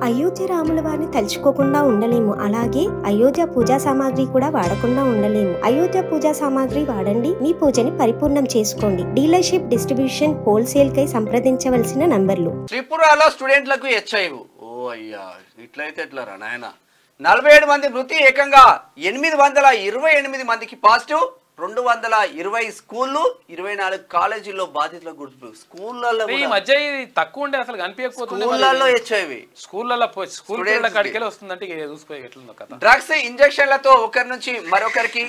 అయోధ్య రాముల వారిని తలుచుకోకుండా ఉండలేము. అలాగే అయోధ్య పూజా సామాగ్రి కూడా వాడకుండా ఉండలేము. అయోధ్య పూజా సామాగ్రి వాడండి, మీ పూజని పరిపూర్ణం చేసుకోండి. డీలర్షిప్, డిస్ట్రిబ్యూషన్, హోల్సేల్ కై సంప్రదించవలసిన నంబర్లు. త్రిపురలో స్టూడెంట్లకు హెచ్ఐవి. ఓ అయ్యా, ఇట్లయితే ఎట్లరా నాయన. 47 మంది మృతి, ఏకంగా 828 మందికి పాజిటివ్. 220 స్కూళ్ళు, 24 కాలేజీల్లో బాధితుల గుర్తు. స్కూళ్ళల్లో ఈ మధ్య తక్కువ ఉండే అసలు కనిపించకపోతుంది. స్కూళ్ళల్లో హెచ్ఐవి, స్కూళ్ళల్లో స్కూల్ కాడికి వస్తుందంటే చూసుకో ఎట్లుందో కదా. డ్రగ్స్ ఇంజక్షన్లతో ఒకరి నుంచి మరొకరికి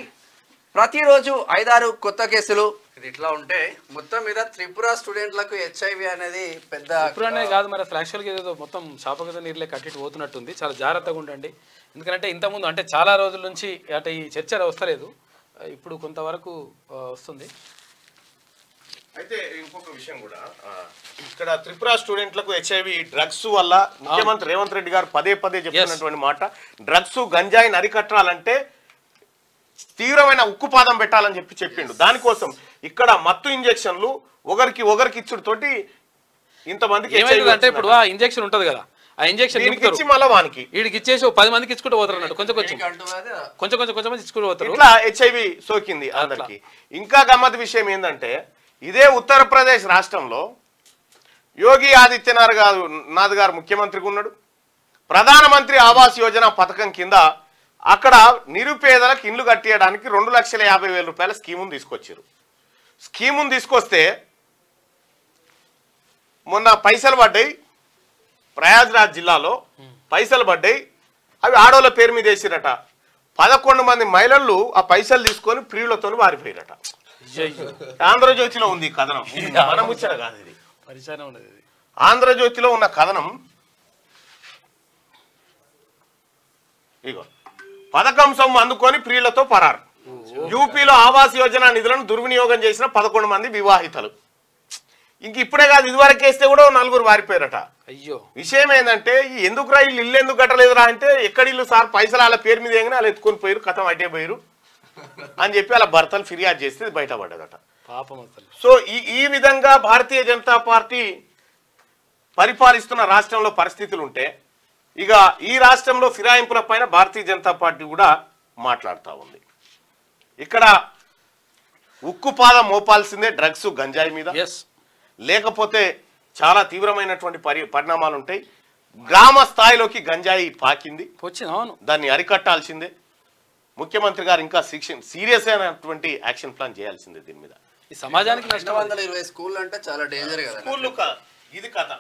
ప్రతిరోజు 5-6 కొత్త కేసులు. ఇది ఇట్లా ఉంటే మొత్తం మీద త్రిపుర స్టూడెంట్లకు హెచ్ఐవి అనేది పెద్ద త్రిపురనే కాదు, మరి అసలు యాక్చువల్గా ఏదో మొత్తం శాపగత నీరులే కట్టిట్టు పోతున్నట్టుంది. చాలా జాగ్రత్తగా ఉండండి. ఎందుకంటే ఇంతకుముందు అంటే చాలా రోజుల నుంచి అంటే ఈ చర్చ వస్తలేదు, ఇప్పుడు కొంతవరకు వస్తుంది. అయితే ఇంకొక విషయం కూడా, ఇక్కడ త్రిపుర స్టూడెంట్లకు హెచ్ఐవి డ్రగ్స్ వల్ల ముఖ్యమంత్రి రేవంత్ రెడ్డి గారు పదే చెప్తున్నటువంటి మాట, డ్రగ్స్ గంజాయిని అరికట్టాలంటే తీవ్రమైన ఉక్కుపాదం పెట్టాలని చెప్పిండు. దానికోసం ఇక్కడ మత్తు ఇంజెక్షన్లు ఒకరికి ఇచ్చుడు తోటి ఇంతమందికి అంటే ఇప్పుడు ఆ ఇంజెక్షన్ ఉంటది కదా, ఆ ఇంజెక్షన్ ఇచ్చి మళ్ళీ వానికి వీడికి ఇచ్చేసి 10 మందికి ఇచ్చుకుంటూ పోతారు అన్నట్టు. కొంచెం మంది ఇచ్చుకుంటూ పోతారు. ఇట్లా హెచ్ఐవి సోకింది అందరికి. ఇంకా గమ్మత్ విషయం ఏంటంటే, ఇదే ఉత్తరప్రదేశ్ రాష్ట్రంలో యోగి ఆదిత్యనాథ్ గారు ముఖ్యమంత్రిగా ఉన్నాడు. ప్రధానమంత్రి ఆవాస్ యోజన పథకం కింద అక్కడ నిరుపేదలకు ఇండ్లు కట్టియడానికి 2,50,000 రూపాయల స్కీమును తీసుకొచ్చారు. స్కీమును తీసుకొస్తే మొన్న పైసలు పడ్డాయి, ప్రయాగ్రాజ్ జిల్లాలో పైసలు పడ్డాయి. అవి ఆడోళ్ళ పేరు మీద వేసిరట. 11 మంది మహిళలు ఆ పైసలు తీసుకొని ప్రియులతో వారిపోయారట. ఆంధ్రజ్యోతిలో ఉంది కథనం, మన ముచ్చట కాదు ఇది. ఆంధ్రజ్యోతిలో ఉన్న కథనం ఇగో, పథకం సొమ్ము అందుకొని ప్రియులతో పరారు. యూపీలో ఆవాస్ యోజన నిధులను దుర్వినియోగం చేసిన 11 మంది వివాహితలు. ఇంక ఇప్పుడే కాదు, ఇదివరకు వేస్తే కూడా 4 వారిపోయారట. అయ్యో, విషయం ఏంటంటే, ఎందుకురా వీళ్ళు ఇల్లు ఎందుకు కట్టలేదురా అంటే, ఎక్కడిల్లు సార్ పైసలు వాళ్ళ పేరు మీద ఏమైనా వాళ్ళు ఎత్తుకొని పోయారు, కథం అటే పోయారు అని చెప్పి వాళ్ళ భర్తలు ఫిర్యాదు చేస్తే బయటపడ్డదట. పాపం. సో ఈ విధంగా భారతీయ జనతా పార్టీ పరిపాలిస్తున్న రాష్ట్రంలో పరిస్థితులు ఉంటే, ఇక ఈ రాష్ట్రంలో ఫిరాయింపుల పైన భారతీయ జనతా పార్టీ కూడా మాట్లాడుతూ ఉంది. ఇక్కడ ఉక్కుపాదం మోపాల్సిందే డ్రగ్స్ గంజాయి మీద, లేకపోతే చాలా తీవ్రమైనటువంటి పరిణామాలు ఉంటాయి. గ్రామ స్థాయిలోకి గంజాయి పాకింది, దాన్ని అరికట్టాల్సిందే. ముఖ్యమంత్రి గారు ఇంకా సీరియస్ అయినటువంటి యాక్షన్ ప్లాన్ చేయాల్సిందే దీని మీద. ఈ సమాజానికి 220 స్కూల్ అంటే చాలా డేంజర్ కదా. స్కూళ్ళు ఇది కథ.